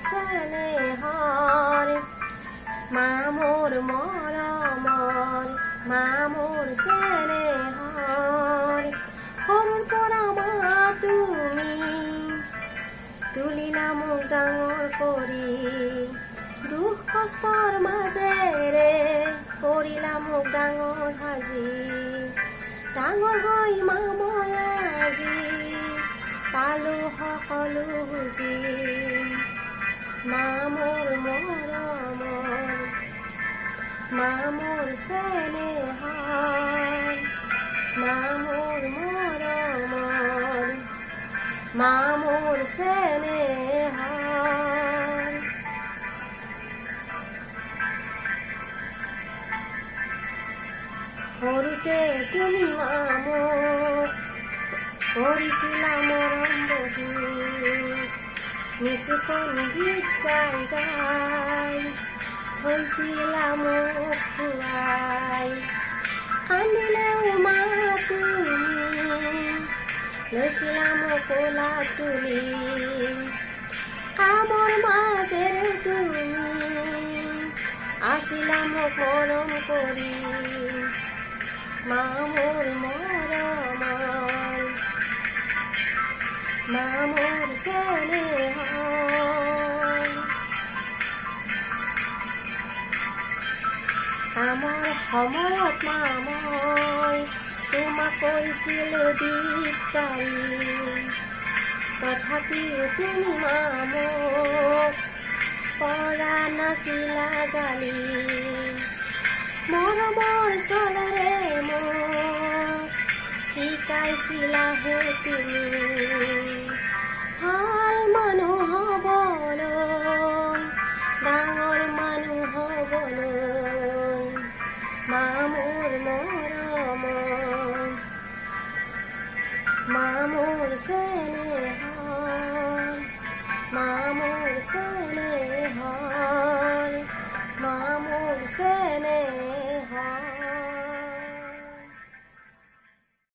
চেনেহৰ মা মোৰ মৰমৰ মা মোৰ চেনেহৰ সৰুৰ পৰা মা তুমি তুলিলা মোক ডাঙৰ কৰি দুখ কষ্টৰ মাজেৰে কৰিলা মোক ডাঙৰ সাজি ডাঙৰ হৈ মা মই আজি পালো সকলো বুজি মা মোৰ মৰমৰ মা মোৰ চেনেহৰ মা মোৰ মৰমৰ মা মোৰ চেনেহৰ সৰুতে তুমি মা মোক কৰিছিলা মৰম বহি নিচুকন গীত গাই গাই থৈছিলা মোক খুৱাই কান্দিলেও মা তুমি লৈছিলা মোক কোলাত তুলি কামৰ মাজেৰে তুমি আছিলা মোক মৰম কৰি মা মোৰ মৰমৰ মা মোৰ চেনেহৰ কামৰ সময়ত মা মই তোমাক কৰিছিলো দিগদাৰি তথাপিও তুমি মা মোক পৰা নাছিলা গালি মৰমৰ চলেৰে মোক শিকাইছিলাহে তুমি ভাল মানুহ হ'বলৈ ডাঙৰ মানুহ হ'বলৈ মা মোৰ মৰমৰ মা মোৰ চেনেহৰ মা মোৰ চেনেহৰ